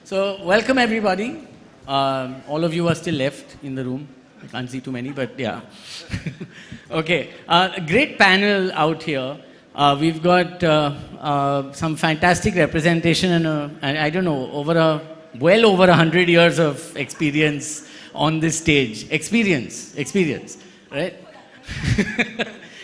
So, welcome everybody. All of you are still left in the room. I can't see too many, but yeah. Okay, a great panel out here. We've got some fantastic representation and I don't know, well over 100 years of experience on this stage. Experience, right?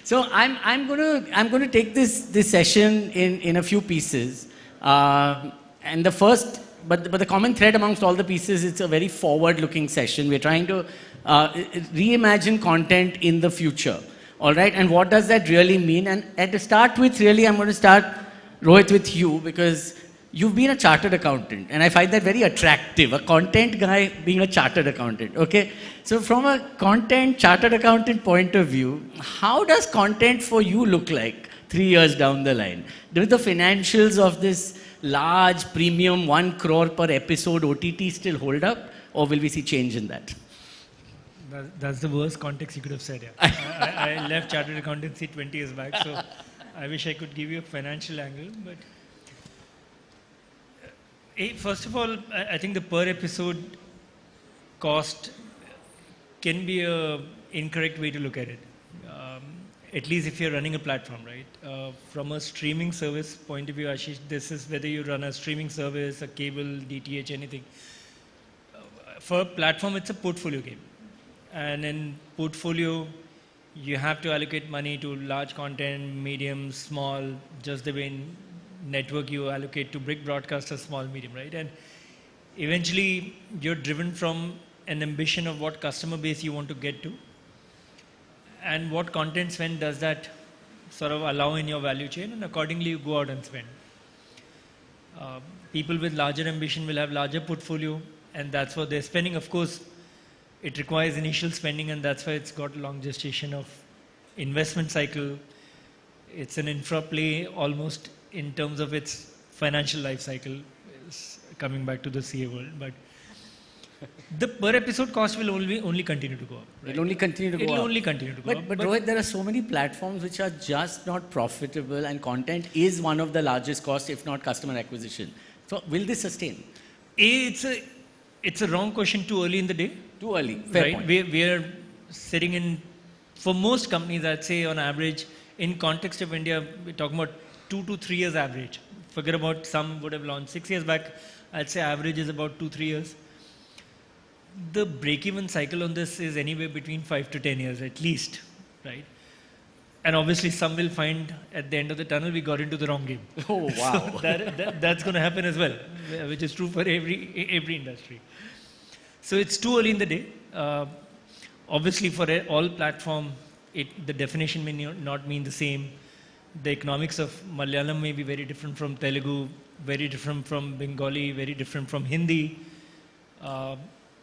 So I'm going to take this session in a few pieces. And the first, but the common thread amongst all the pieces, it's a very forward-looking session. We're trying to reimagine content in the future. All right, and what does that really mean? And to start with, really, I'm going to start, Rohit, with you, because you've been a chartered accountant, and I find that very attractive, a content guy being a chartered accountant, okay? So from a content chartered accountant point of view, how does content for you look like 3 years down the line? Do the financials of this large premium 1 crore per episode OTT still hold up, or will we see change in that? That's the worst context you could have said. Yeah. I left chartered accountancy 20 years back, so I wish I could give you a financial angle. But first of all, I think the per episode cost can be an incorrect way to look at it. At least if you're running a platform, right? From a streaming service point of view, Ashish, this is whether you run a streaming service, a cable, DTH, anything. For a platform, it's a portfolio game. And in portfolio, you have to allocate money to large content, medium, small, just the way in network you allocate to big broadcasters, small, medium, right? And eventually, you're driven from an ambition of what customer base you want to get to, and what content spend does that sort of allow in your value chain, and accordingly you go out and spend. People with larger ambition will have larger portfolio, and that's what they're spending. Of course, it requires initial spending, and that's why it's got a long gestation of investment cycle. It's an infra play almost in terms of its financial life cycle, coming back to the CA world. But the per episode cost will only continue to go up. Right? It'll only continue to go up. It'll only continue to go up. But Rohit, there are so many platforms which are just not profitable, and content is one of the largest costs, if not customer acquisition. So will this sustain? It's a wrong question too early in the day. Too early, fair point. We are sitting in, for most companies, I'd say on average, in context of India, we're talking about 2 to 3 years average. Forget about some would have launched 6 years back. I'd say average is about 2-3 years. The break-even cycle on this is anywhere between 5 to 10 years at least, right? And obviously some will find at the end of the tunnel we got into the wrong game. Oh, wow. So that's going to happen as well, which is true for every industry. So it's too early in the day. Obviously for all platform, the definition may not mean the same. The economics of Malayalam may be very different from Telugu, very different from Bengali, very different from Hindi.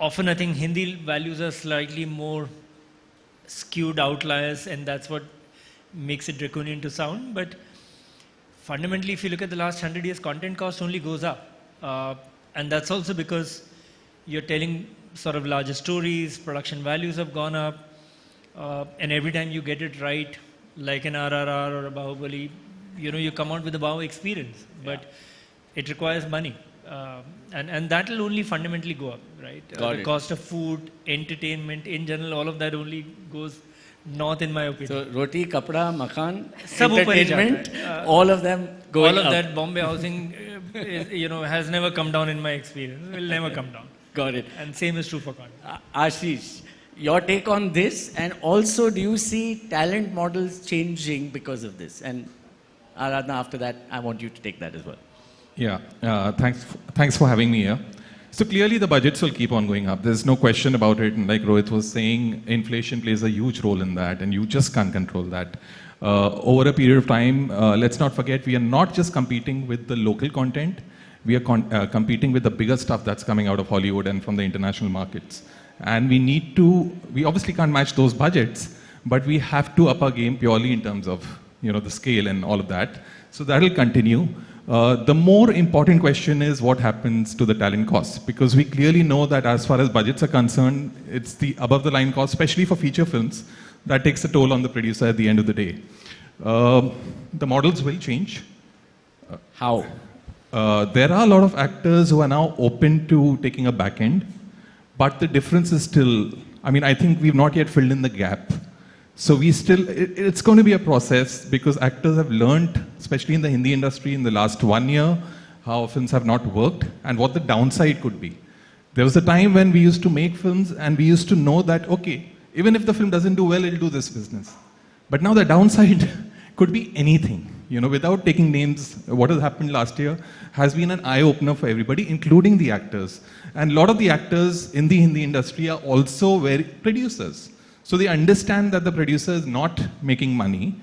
Often I think Hindi values are slightly more skewed outliers, and that's what makes it draconian to sound. But fundamentally, if you look at the last 100 years, content cost only goes up. And that's also because you're telling sort of larger stories, production values have gone up, and every time you get it right, like an RRR or a Bahubali, you come out with a wow experience, but it requires money. And that will only fundamentally go up, right? The cost of food, entertainment, in general, all of that only goes north in my opinion. So roti, kapda, makan, entertainment, all of them going up. All of up. that Bombay housing, has never come down in my experience. Will never come down. Got it. And same is true for content. Ashish, your take on this, and also do you see talent models changing because of this? And Aradhana, after that, I want you to take that as well. Yeah, thanks for having me here. So clearly the budgets will keep on going up. There's no question about it. And like Rohit was saying, inflation plays a huge role in that, and you just can't control that. Over a period of time, let's not forget, we are not just competing with the local content. We are competing with the bigger stuff that's coming out of Hollywood and from the international markets. And we obviously can't match those budgets, but we have to up our game purely in terms of, the scale and all of that. So that will continue. The more important question is what happens to the talent costs, because we clearly know that as far as budgets are concerned, it's the above the line cost, especially for feature films, that takes a toll on the producer at the end of the day. The models will change. How? there are a lot of actors who are now open to taking a back end, but the difference is still, I mean, I think we've not yet filled in the gap. So we still, it's going to be a process because actors have learned, especially in the Hindi industry in the last 1 year, how films have not worked and what the downside could be. There was a time when we used to make films and we used to know that, okay, even if the film doesn't do well, it'll do this business. But now the downside could be anything. You know, without taking names, what has happened last year has been an eye-opener for everybody, including the actors. And a lot of the actors in the Hindi industry are also very producers. So they understand that the producer is not making money.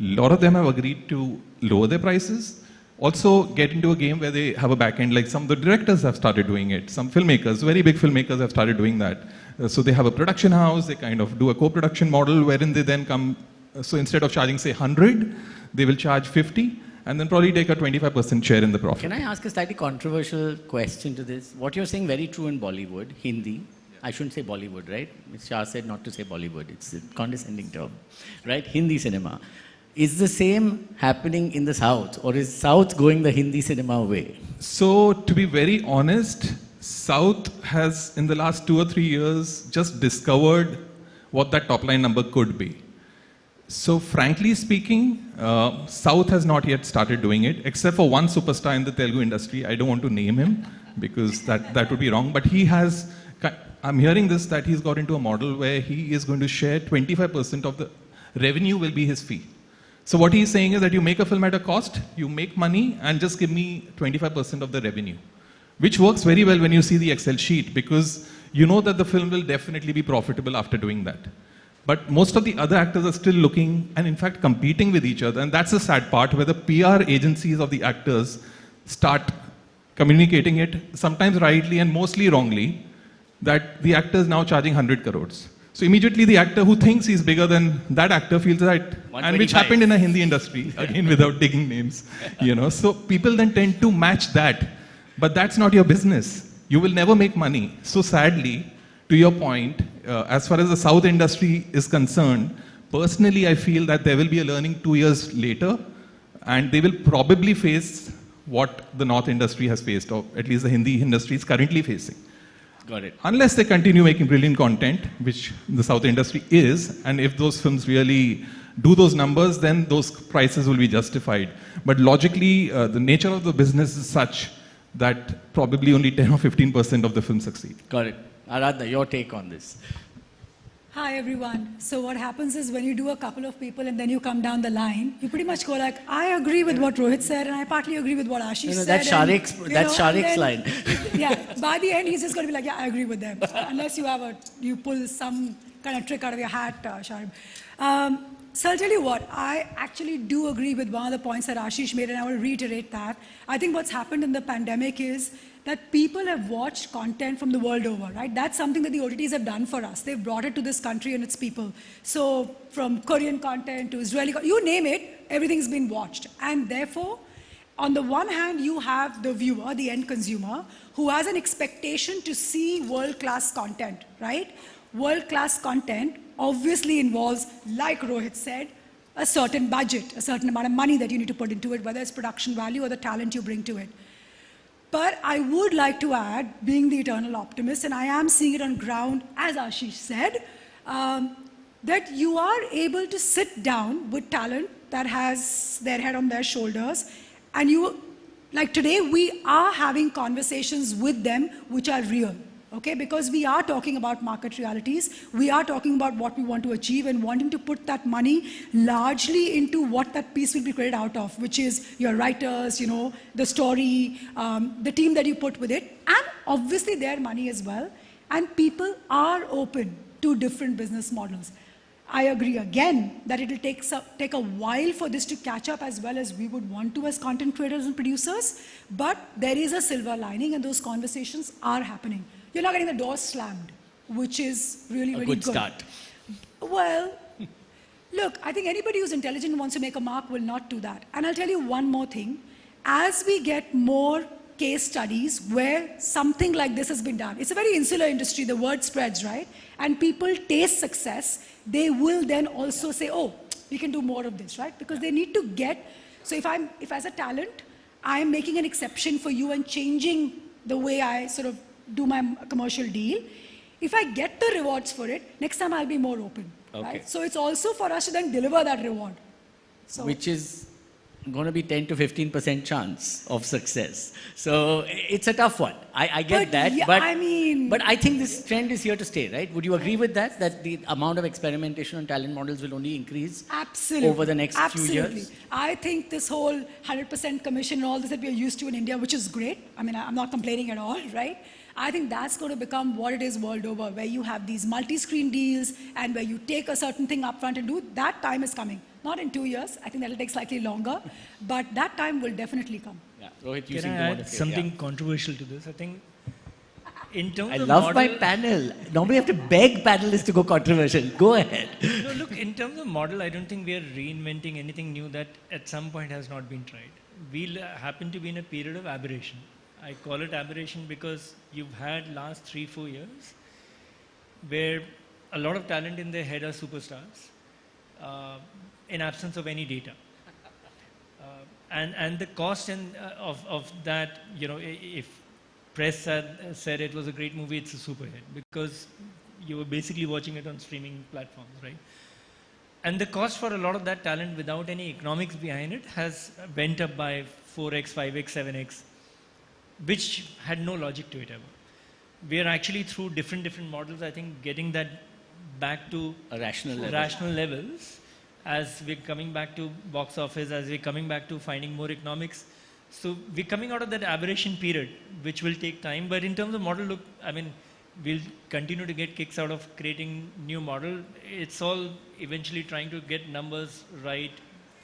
A lot of them have agreed to lower their prices. Also get into a game where they have a back end, like some of the directors have started doing it. Some filmmakers, very big filmmakers have started doing that. So they have a production house, they kind of do a co-production model wherein they then come, so instead of charging say 100, they will charge 50 and then probably take a 25% share in the profit. Can I ask a slightly controversial question to this? What you're saying very true in Bollywood, Hindi. I shouldn't say Bollywood, right? Ms. Shah said not to say Bollywood. It's a condescending term, right? Hindi cinema. Is the same happening in the South, or is South going the Hindi cinema way? So, to be very honest, South has, in the last 2 or 3 years, just discovered what that top line number could be. So, frankly speaking, South has not yet started doing it, except for one superstar in the Telugu industry. I don't want to name him because that would be wrong. But he has, I'm hearing this, that he's got into a model where he is going to share 25% of the revenue will be his fee. So what he's saying is that you make a film at a cost, you make money, and just give me 25% of the revenue. Which works very well when you see the Excel sheet, because you know that the film will definitely be profitable after doing that. But most of the other actors are still looking and in fact competing with each other. And that's the sad part, where the PR agencies of the actors start communicating it, sometimes rightly and mostly wrongly, that the actor is now charging 100 crores. So immediately the actor who thinks he's bigger than that actor feels that, and which happened in a Hindi industry, again without taking names, you know. So people then tend to match that, but that's not your business. You will never make money. So sadly, to your point, as far as the South industry is concerned, personally I feel that there will be a learning 2 years later, and they will probably face what the North industry has faced, or at least the Hindi industry is currently facing. Got it. Unless they continue making brilliant content, which the South industry is, and if those films really do those numbers, then those prices will be justified. But logically, the nature of the business is such that probably only 10 or 15% of the films succeed. Got it. Aradhna, your take on this. Hi everyone. So what happens is when you do a couple of people and then you come down the line, you pretty much go like, I agree with what Rohit said and I partly agree with what Ashish said. That's Sharik's line. Yeah, by the end he's just going to be like, yeah, I agree with them. Unless you pull some kind of trick out of your hat, Sharik. So I'll tell you what, I actually do agree with one of the points that Ashish made, and I will reiterate that. I think what's happened in the pandemic is that people have watched content from the world over, right? That's something that the OTTs have done for us. They've brought it to this country and its people. So from Korean content to Israeli content, you name it, everything's been watched. And therefore, on the one hand, you have the viewer, the end consumer, who has an expectation to see world-class content, right? World-class content obviously involves, like Rohit said, a certain budget, a certain amount of money that you need to put into it, whether it's production value or the talent you bring to it. But I would like to add, being the eternal optimist, and I am seeing it on ground, as Ashish said, that you are able to sit down with talent that has their head on their shoulders, and you, like today, we are having conversations with them which are real. Okay, because we are talking about market realities, we are talking about what we want to achieve and wanting to put that money largely into what that piece will be created out of, which is your writers, you know, the story, the team that you put with it, and obviously their money as well. And people are open to different business models. I agree again that it will take a while for this to catch up as well as we would want to as content creators and producers, but there is a silver lining and those conversations are happening. You're not getting the doors slammed, which is really, really good. A good start. Well, look, I think anybody who's intelligent and wants to make a mark will not do that. And I'll tell you one more thing. As we get more case studies where something like this has been done, it's a very insular industry, the word spreads, right? And people taste success, they will then also say, oh, we can do more of this, right? Because they need to get, so if as a talent, I'm making an exception for you and changing the way I sort of do my commercial deal. If I get the rewards for it, next time I'll be more open. Okay. Right? So it's also for us to then deliver that reward. So, Which is going to be 10 to 15% chance of success. So it's a tough one. I get But that. yeah, but I mean- but I think this trend is here to stay, right? Would you agree with that? That the amount of experimentation on talent models will only increase absolutely. over the next Absolutely. few years? I think this whole 100% commission and all this that we are used to in India, which is great. I mean, I'm not complaining at all, right? I think that's going to become what it is world over, where you have these multi-screen deals and where you take a certain thing upfront and do. That time is coming. Not in 2 years. I think that'll take slightly longer, but that time will definitely come. Yeah. Rohit, you Can seem I to want add to say, something yeah. controversial to this? I think in terms I of love model, my panel. Normally I have to beg panelists to go controversial. Go ahead. No, look, in terms of model, I don't think we are reinventing anything new that at some point has not been tried. We happen to be in a period of aberration. I call it aberration because you've had last 3-4 years where a lot of talent in their head are superstars in absence of any data. And the cost of that, you know, if press had said it was a great movie, it's a super hit because you were basically watching it on streaming platforms, right? And the cost for a lot of that talent without any economics behind it has went up by 4x, 5x, 7x, which had no logic to it ever. We are actually through different models, I think, getting that back to A rational level. rational levels as we're coming back to box office, as we're coming back to finding more economics. So we're coming out of that aberration period, which will take time. But in terms of model, look, I mean, we'll continue to get kicks out of creating new model. It's all eventually trying to get numbers right,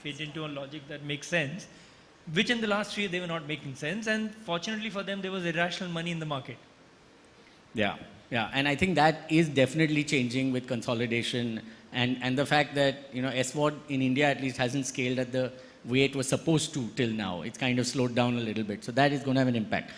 fit into a logic that makes sense, which in the last 3 years they were not making sense. And fortunately for them, there was irrational money in the market. Yeah, yeah, and I think that is definitely changing with consolidation and the fact that, you know, SWOD in India at least hasn't scaled at the way it was supposed to till now. It's kind of slowed down a little bit. So that is going to have an impact.